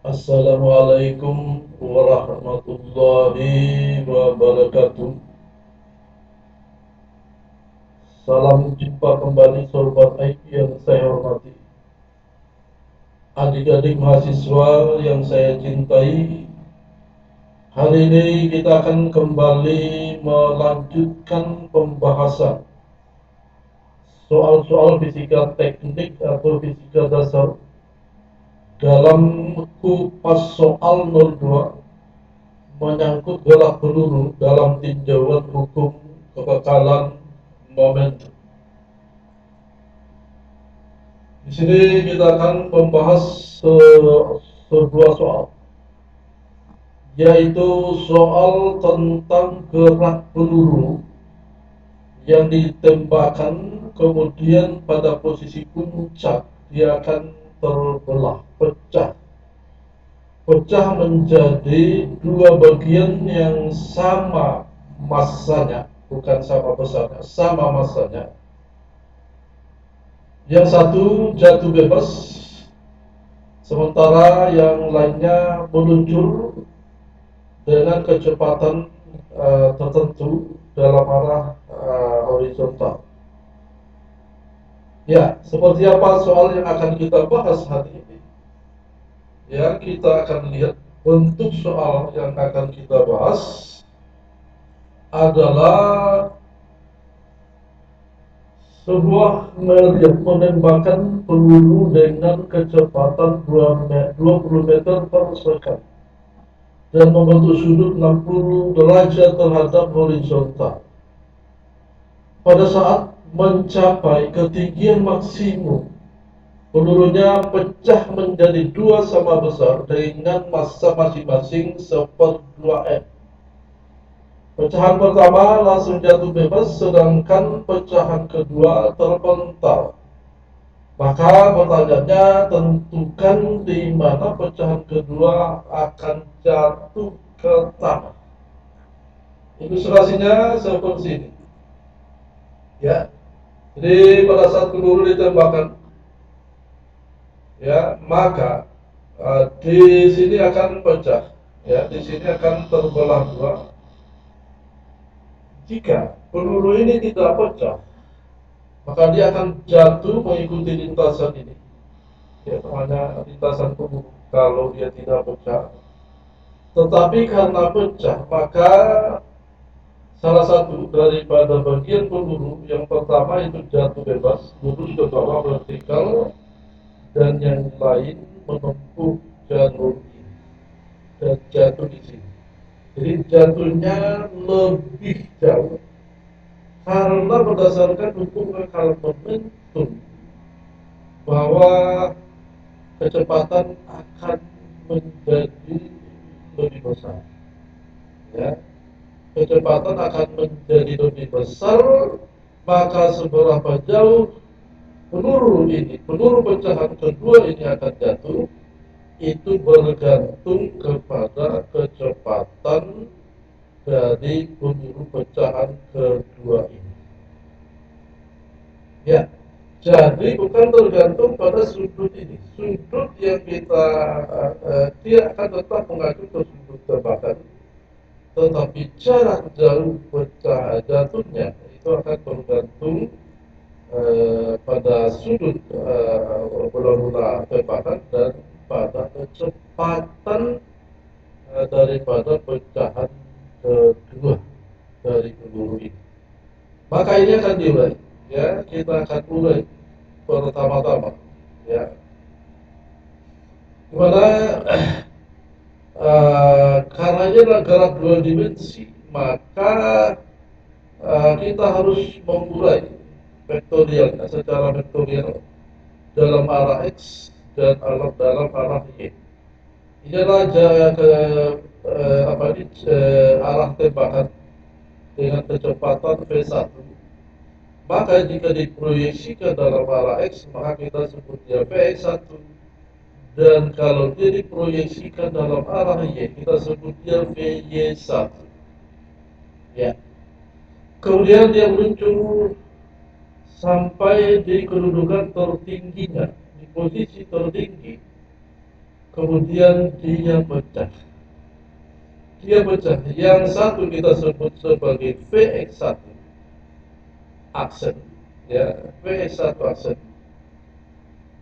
Assalamualaikum warahmatullahi wabarakatuh. Salam jumpa kembali sobat IT yang saya hormati. Adik-adik mahasiswa yang saya cintai, hari ini kita akan kembali melanjutkan pembahasan soal-soal fisika teknik atau fisika dasar dalam kupas soal 02 menyangkut gerak peluru dalam tinjauan hukum kekekalan momentum. Di sini kita akan membahas sebuah soal, yaitu soal tentang gerak peluru yang ditembakkan, kemudian pada posisi puncak dia akan terbelah, pecah menjadi dua bagian yang sama massanya, bukan sama besarnya, sama massanya. Yang satu jatuh bebas, sementara yang lainnya meluncur dengan kecepatan tertentu dalam arah horizontal. Ya, seperti apa soal yang akan kita bahas hari ini? Ya, kita akan lihat bentuk soal yang akan kita bahas adalah sebuah menembakkan peluru dengan kecepatan 20 meter per second dan membentuk sudut 60 derajat terhadap horizontal. Pada saat mencapai ketinggian maksimum, pelurunya pecah menjadi dua sama besar dengan massa masing-masing 1/2 m. Pecahan pertama langsung jatuh bebas, sedangkan pecahan kedua terpental. Maka pertanyaannya, tentukan di mana pecahan kedua akan jatuh ke tanah. Ilustrasinya seperti ini. Ya, jadi pada saat peluru ditembakkan, ya, maka di sini akan pecah, ya, di sini akan terbelah dua. Jika peluru ini tidak pecah, maka dia akan jatuh mengikuti lintasan ini, ya, namanya lintasan peluru kalau dia tidak pecah. Tetapi karena pecah, maka salah satu daripada bagian peluru yang pertama itu jatuh bebas, lurus ke bawah vertikal, dan yang lain menempuh jalur ini dan jatuh di sini. Jadi jatuhnya lebih jauh karena berdasarkan hukum kekal momentum bahwa kecepatan akan menjadi lebih besar. Ya, kecepatan akan menjadi lebih besar, maka seberapa jauh peluru pecahan kedua ini akan jatuh, itu bergantung kepada kecepatan dari peluru pecahan kedua ini. Ya, jadi bukan tergantung pada sudut ini. Sudut yang kita dia akan tetap mengacu ke sudut tembakan, tetapi jarak jauh pecah jatuhnya itu akan bergantung pada sudut bola tembakan dan pada kecepatan daripada pecahan kedua dari peluru ini. Maka ini akan diurai, ya, kita akan urai pertama-tama, ya, dimana karena ini adalah gerak dua dimensi, maka kita harus mengurai vektorialnya secara vektorial dalam arah X dan dalam arah Y. Ini adalah arah tembakan dengan kecepatan V1. Maka jika diproyeksikan dalam arah X, maka kita sebut dia Vx1. Dan kalau dia diproyeksikan dalam arah Y, kita sebut dia Vy1. Ya. Kemudian dia meluncur sampai di kedudukan tertingginya, di posisi tertinggi, kemudian dia pecah. Yang satu kita sebut sebagai Vx1 aksen, ya, Vx1 aksen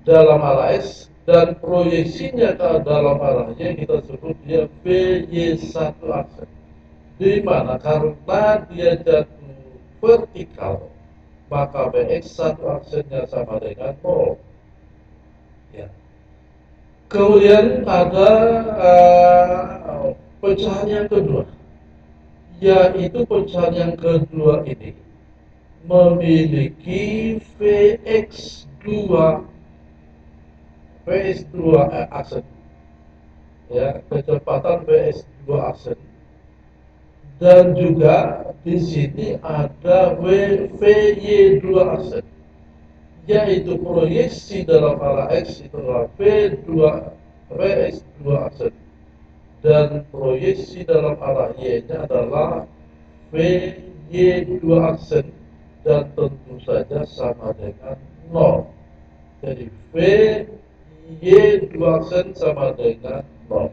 dalam arah X, dan proyeksinya ke dalam arah Y kita sebut dia Vy1 aksen. Di mana karena dia jatuh vertikal, maka Vx1 aksennya sama dengan 0. Ya. Kemudian ada pecahan yang kedua, yaitu pecahan yang kedua ini memiliki Vx2 aksen, ya, kecepatan Vx2 aksen, dan juga di sini ada Vy2 aksen, yaitu proyeksi dalam arah X itu adalah Vx2 aksen, dan proyeksi dalam arah Y-nya adalah Vy2 aksen, dan tentu saja sama dengan 0. Jadi Vy2 aksen sama dengan 0.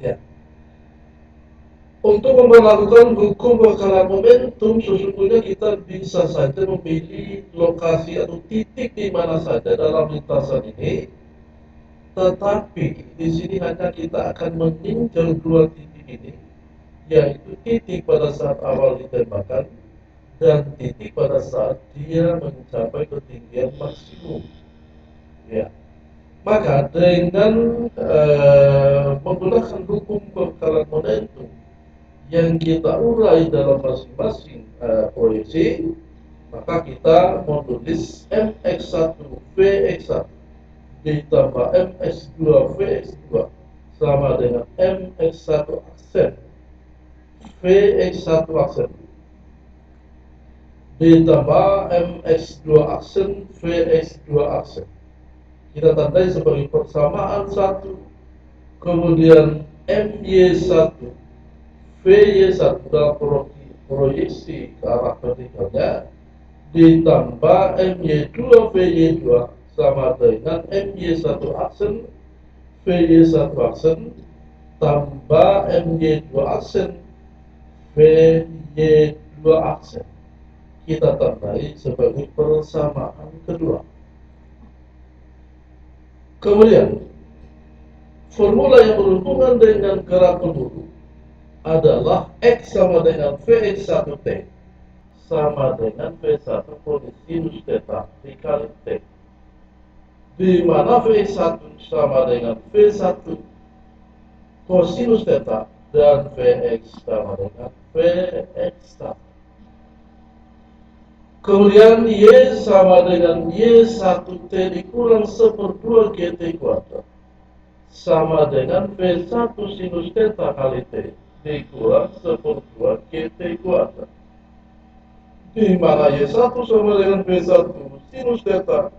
Ya. Untuk memperlakukan hukum bakalan momentum, sesungguhnya kita bisa saja memilih lokasi atau titik di mana saja dalam lintasan ini. Tetapi di sini hanya kita akan meninjau dua titik ini, yaitu titik pada saat awal ditembakkan dan titik pada saat dia mencapai ketinggian maksimum. Ya. Maka dengan menggunakan hukum bakalan momentum yang kita urai dalam masing-masing proyeksi, maka kita menulis mx1 vx1 ditambah mx2 vx2 sama dengan mx1 aksen vx1 aksen ditambah mx2 aksen vx2 aksen. Kita tandai sebagai persamaan 1, kemudian my1 Vy1 dalam proyeksi ke arah vertikalnya ditambah My2 Vy2 sama dengan My1 aksen Vy1 aksen tambah My2 aksen Vy2 aksen. Kita tandai sebagai persamaan kedua. Kemudian formula yang berhubungan dengan gerak peluru adalah X sama dengan Vx1T sama dengan V1 kosinus theta dikali T, di mana V1 sama dengan V1 kosinus theta dan Vx sama dengan Vx1. Kemudian Y sama dengan Y1T dikurang 1/2 GT kuadrat sama dengan V1 sinus theta kali T dikurang 1/2 GT kuadrat, di mana Y1 sama dengan V1 sinus theta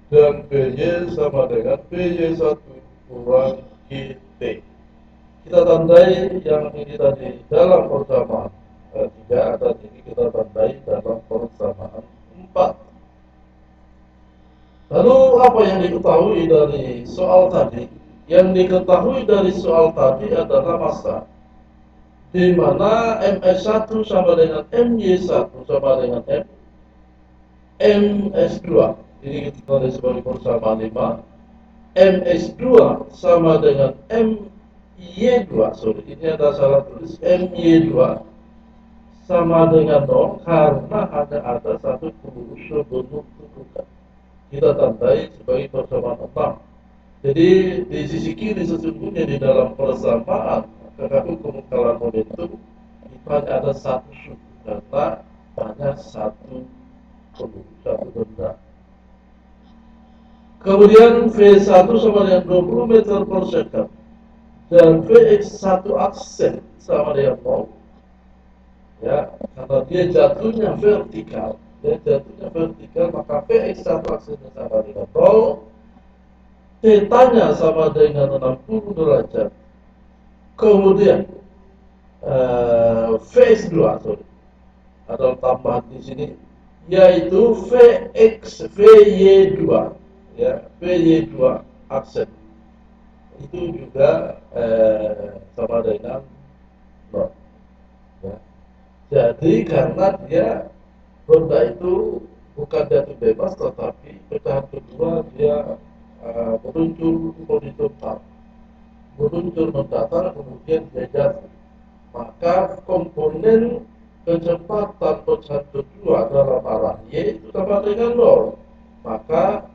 dan Vy sama dengan Vy1 kurang GT. Kita tandai yang ini tadi dalam persamaan 3, dan ini kita tandai dalam persamaan 4. Lalu apa yang diketahui dari soal tadi? Yang diketahui dari soal tadi adalah massa, di mana ms1 sama dengan my1 sama dengan ms2. Ini kita tulis sebagai persamaan 5. ms2 sama dengan my2. Sorry, ini ada salah tulis. my2 sama dengan 0 karena hanya ada satu peluru sebelum tumpukan. Kita tandai sebagai persamaan 6. Jadi di sisi kiri sesungguhnya di dalam persamaan karena hukum bakalan momentum itu hanya ada satu suku karena hanya satu benda. Kemudian V1 sama dengan 20 meter per second dan Vx1 aksen sama dengan 0, ya, karena dia jatuhnya vertikal, maka Vx1 aksennya sama dengan 0, Theta-nya sama dengan 60 derajat. Kemudian Vx2, sorry, ada tambahan di sini, yaitu Vy2, ya, Vy2 aksen itu juga sama dengan nol. Ya. Jadi karena dia ronda itu bukan jatuh bebas, tetapi pecahan kedua dia meluncur horizontal, meluncur mendatar, kemudian dia jatuh. Maka komponen kecepatan pecahan kedua dalam arah Y itu sama dengan nol. Maka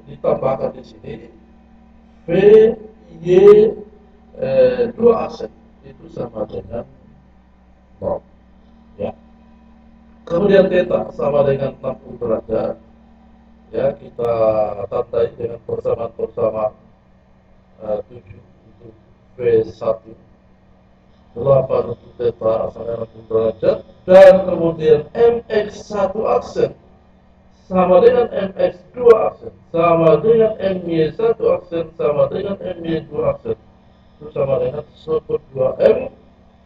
ditambahkan di sini V Y dua aksen itu sama dengan nol. Ya. Kemudian theta sama dengan 60 derajat. Ya, kita tandai dengan persamaan-persamaan 7 untuk V1, 8 untuk theta sama dengan 60 derajat, dan kemudian MX1 aksen sama dengan MX2 aksen sama dengan MY1 aksen sama dengan MY2 aksen itu sama dengan 1/2M,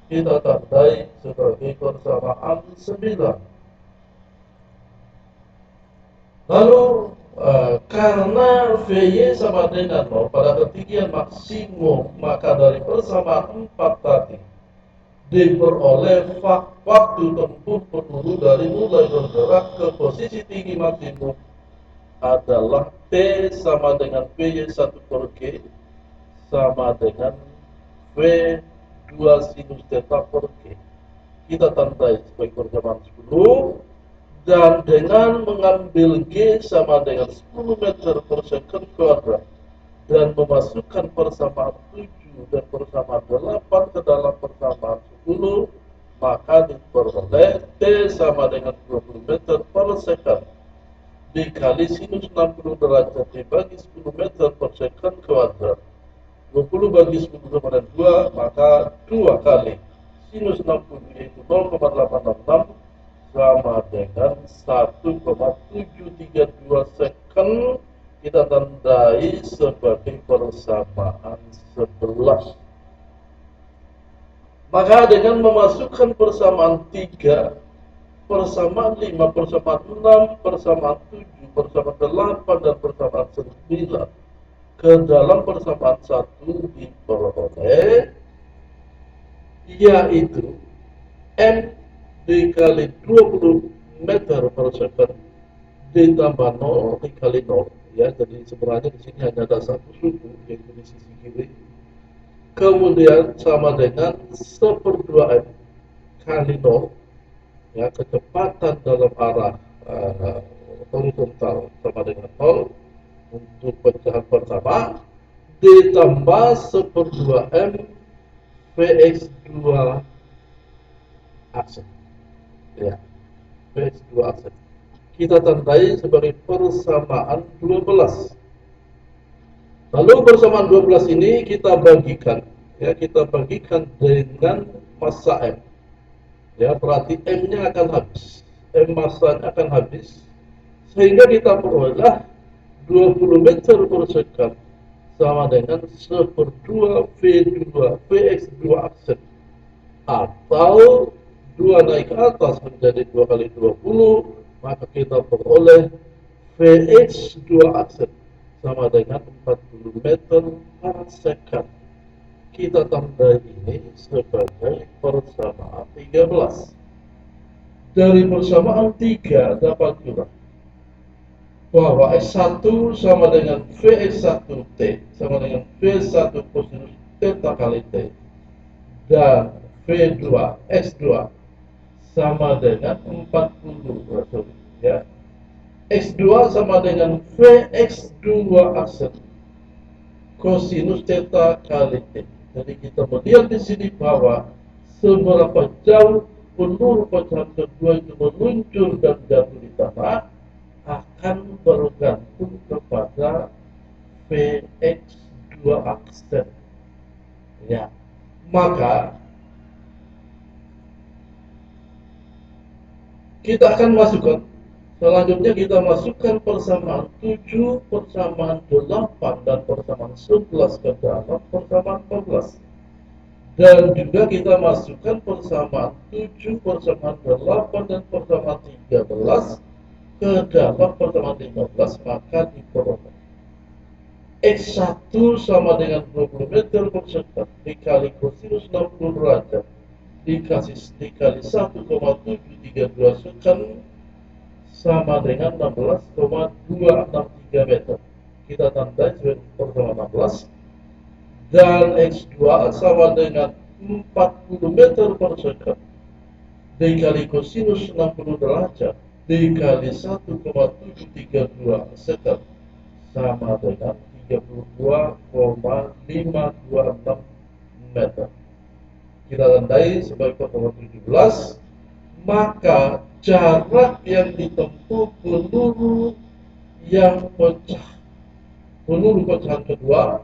kita tandai sebagai persamaan 9. Lalu karena Vy sama dengan 0 pada ketinggian maksimum, maka dari persamaan 4 tadi diperoleh waktu tempuh peluru dari mulai bergerak ke posisi tinggi maksimum adalah T sama dengan Vy1/G sama dengan V2 sinus theta per G. Kita tandai sebagai persamaan 10, dan dengan mengambil G sama dengan 10 meter per second kuadrat dan memasukkan persamaan 7 dan persamaan 8 ke dalam persamaan 10, maka diperoleh T sama dengan 20 meter per second dikali sinus 60 derajat dibagi 10 meter per second kuadrat. 20 bagi 10 sama dengan 2, maka 2 kali sinus 60 yaitu 0,866 sama dengan 1,732 second, kita tandai sebagai persamaan 11. Maka dengan memasukkan persamaan 3, persamaan 5, persamaan 6, persamaan 7, persamaan 8, dan persamaan 9 ke dalam persamaan 1 diperoleh yaitu M dikali 20 meter per second ditambah 0 dikali 0, ya. Jadi sebenarnya di sini hanya ada satu suku yaitu di sisi kiri, kemudian sama dengan 1/2M kali 0, ya, kecepatan dalam arah horizontal sama dengan 0 untuk pecahan pertama ditambah 1/2M Vx2 aksen, ya, Vx2 aksen kita tandai sebagai persamaan 12. Lalu persamaan 12 ini kita bagikan, ya, kita bagikan dengan massa M. Ya, berarti M-nya akan habis. M massanya akan habis sehingga kita peroleh 20 meter per second sama dengan 1/2 V2 Vx2 aksen, atau 2 naik ke atas menjadi 2 kali 20, maka kita peroleh Vx2 aksen sama dengan 40 meter per second. Kita tandai ini sebagai persamaan 13. Dari persamaan 3 dapat juga bahwa S1 sama dengan Vx1T sama dengan V1 kosinus theta kali T, dan V2 X2 sama dengan 40, ya. X2 sama dengan Vx2 aksen kosinus theta kali T. Jadi kita melihat di sini bahwa seberapa jauh peluru pecahan kedua itu meluncur dan jatuh di tanah akan bergantung kepada Vx2 aksen, ya. Maka kita akan masukkan, selanjutnya kita masukkan persamaan 7, persamaan 8, dan persamaan 11 ke dalam persamaan 14. Dan juga kita masukkan persamaan 7, persamaan 8, dan persamaan 13 ke dalam persamaan 15, maka diperoleh X1 sama dengan 20 meter per second dikali kosinus 60 derajat dikali 1,732 second sama dengan 16,263 meter. Kita tandai sebagai pertemuan 16. Dan X2 sama dengan 40 meter per second dikali kosinus 60 derajat dikali 1,732 second sama dengan 32,526 meter. Kita tandai sebagai pertemuan 17. Maka jarak yang ditempuh peluru yang peluru pecahan kedua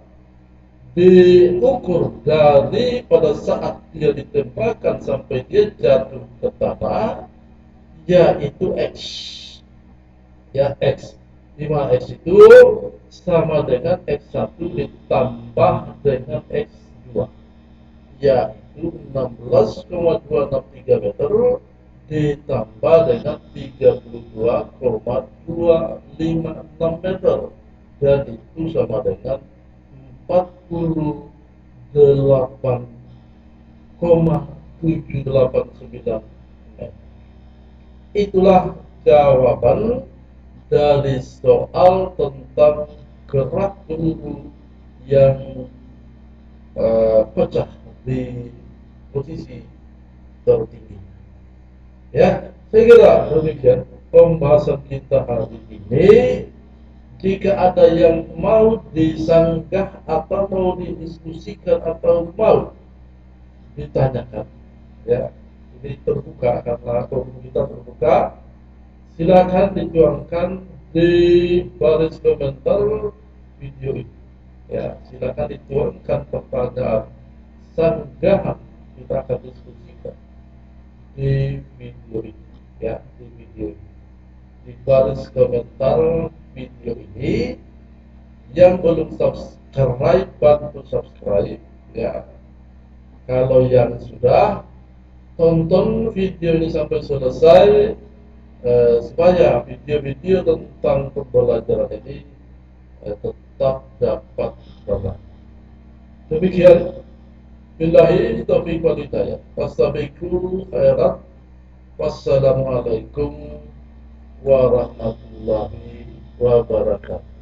diukur dari pada saat dia ditembakkan sampai dia jatuh ke tanah, yaitu X. Ya, X. Di mana X itu sama dengan X1 ditambah dengan X2, yaitu 16,263 meter ditambah dengan 32,256 meter, dan itu sama dengan 48,789 meter. Itulah jawaban dari soal tentang gerak peluru yang pecah di posisi tertinggi. Ya, saya kira demikian pembahasan kita hari ini. Jika ada yang mau disanggah atau mau didiskusikan atau mau ditanyakan, ya, ini terbuka karena forum kita terbuka. Silakan dituangkan di baris komentar video ini. Ya, silakan dituangkan pertanyaan sanggahan, kita akan diskusikan di video ini, ya, di video ini, di baris komentar video ini. Yang belum subscribe, bantu subscribe, ya. Kalau yang sudah, tonton video ini sampai selesai, supaya video-video tentang pembelajaran ini tetap dapat berjalan. Demikian, billahi taufiq wal hidayah. Wassalamualaikum khairat. Wassalamualaikum warahmatullahi wabarakatuh.